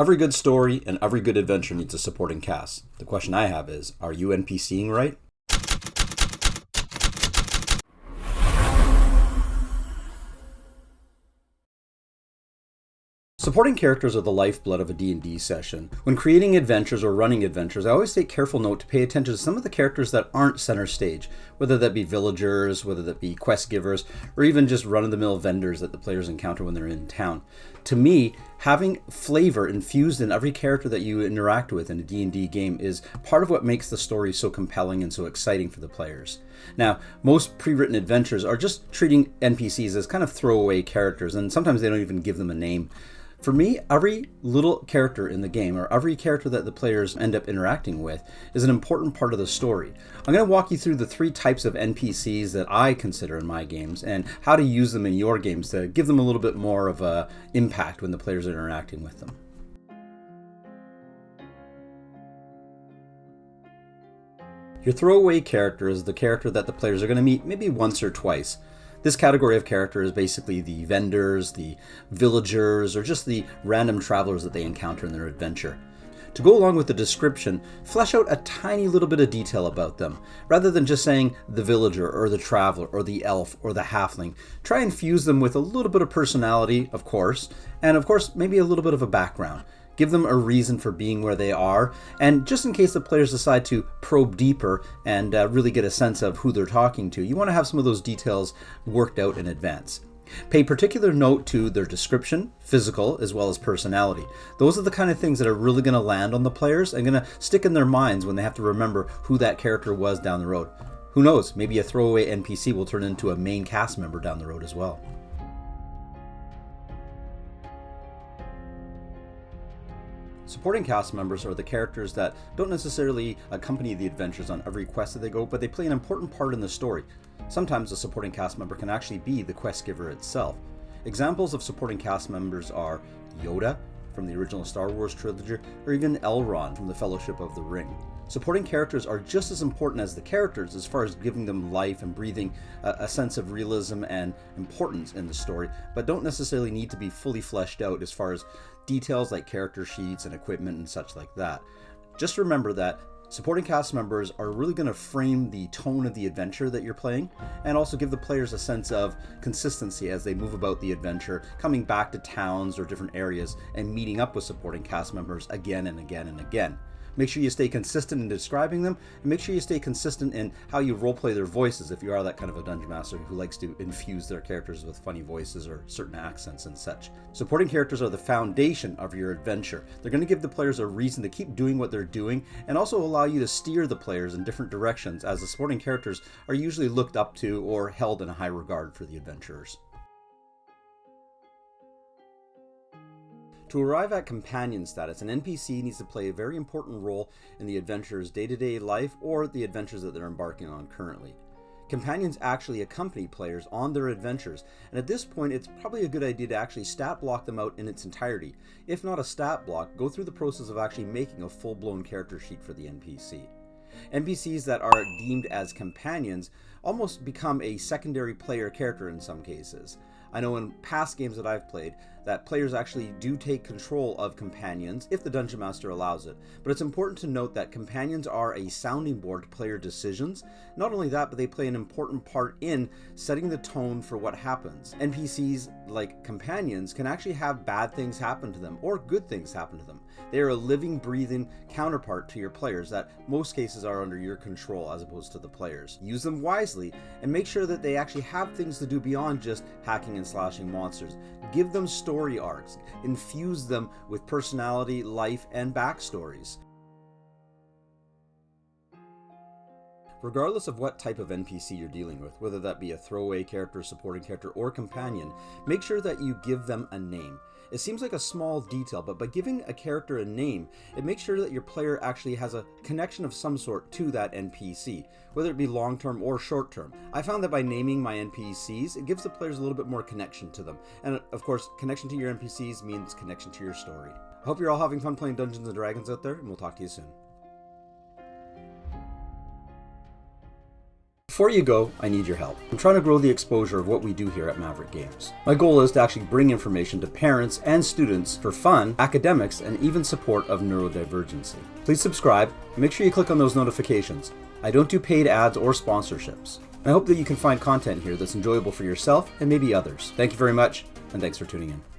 Every good story and every good adventure needs a supporting cast. The question I have is, are you NPCing right? Supporting characters are the lifeblood of a D&D session. When creating adventures or running adventures, I always take careful note to pay attention to some of the characters that aren't center stage, whether that be villagers, whether that be quest givers, or even just run-of-the-mill vendors that the players encounter when they're in town. To me, having flavor infused in every character that you interact with in a D&D game is part of what makes the story so compelling and so exciting for the players. Now, most pre-written adventures are just treating NPCs as kind of throwaway characters, and sometimes they don't even give them a name. For me, every little character in the game, or every character that the players end up interacting with, is an important part of the story. I'm going to walk you through the 3 types of NPCs that I consider in my games, and how to use them in your games to give them a little bit more of an impact when the players are interacting with them. Your throwaway character is the character that the players are going to meet maybe once or twice. This category of character is basically the vendors, the villagers, or just the random travelers that they encounter in their adventure. To go along with the description, flesh out a tiny little bit of detail about them. Rather than just saying the villager, or the traveler, or the elf, or the halfling, try and fuse them with a little bit of personality, of course, and of course maybe a little bit of a background. Give them a reason for being where they are, and just in case the players decide to probe deeper and really get a sense of who they're talking to, you want to have some of those details worked out in advance. Pay particular note to their description, physical, as well as personality. Those are the kind of things that are really going to land on the players and going to stick in their minds when they have to remember who that character was down the road. Who knows, maybe a throwaway NPC will turn into a main cast member down the road as well. Supporting cast members are the characters that don't necessarily accompany the adventures on every quest that they go, but they play an important part in the story. Sometimes a supporting cast member can actually be the quest giver itself. Examples of supporting cast members are Yoda from the original Star Wars trilogy, or even Elrond from the Fellowship of the Ring. Supporting characters are just as important as the characters as far as giving them life and breathing a sense of realism and importance in the story, but don't necessarily need to be fully fleshed out as far as details like character sheets and equipment and such like that. Just remember that supporting cast members are really going to frame the tone of the adventure that you're playing, and also give the players a sense of consistency as they move about the adventure, coming back to towns or different areas and meeting up with supporting cast members again and again and again. Make sure you stay consistent in describing them, and make sure you stay consistent in how you roleplay their voices if you are that kind of a dungeon master who likes to infuse their characters with funny voices or certain accents and such. Supporting characters are the foundation of your adventure. They're going to give the players a reason to keep doing what they're doing, and also allow you to steer the players in different directions, as the supporting characters are usually looked up to or held in high regard for the adventurers. To arrive at companion status, an NPC needs to play a very important role in the adventurer's day-to-day life or the adventures that they're embarking on currently. Companions actually accompany players on their adventures, and at this point it's probably a good idea to actually stat block them out in its entirety. If not a stat block, go through the process of actually making a full-blown character sheet for the NPC. NPCs that are deemed as companions almost become a secondary player character in some cases. I know in past games that I've played that players actually do take control of companions if the Dungeon Master allows it, but it's important to note that companions are a sounding board to player decisions. Not only that, but they play an important part in setting the tone for what happens. NPCs, like companions, can actually have bad things happen to them or good things happen to them. They are a living, breathing counterpart to your players that most cases are under your control as opposed to the players. Use them wisely and make sure that they actually have things to do beyond just hacking and slashing monsters. Give them story arcs, infuse them with personality, life, and backstories. Regardless of what type of NPC you're dealing with, whether that be a throwaway character, supporting character, or companion, make sure that you give them a name. It seems like a small detail, but by giving a character a name, it makes sure that your player actually has a connection of some sort to that NPC, whether it be long-term or short-term. I found that by naming my NPCs, it gives the players a little bit more connection to them. And of course, connection to your NPCs means connection to your story. I hope you're all having fun playing Dungeons & Dragons out there, and we'll talk to you soon. before you go, I need your help. I'm trying to grow the exposure of what we do here at Maverick Games. My goal is to actually bring information to parents and students for fun, academics, and even support of neurodivergency. Please subscribe and make sure you click on those notifications. I don't do paid ads or sponsorships. I hope that you can find content here that's enjoyable for yourself and maybe others. Thank you very much, and thanks for tuning in.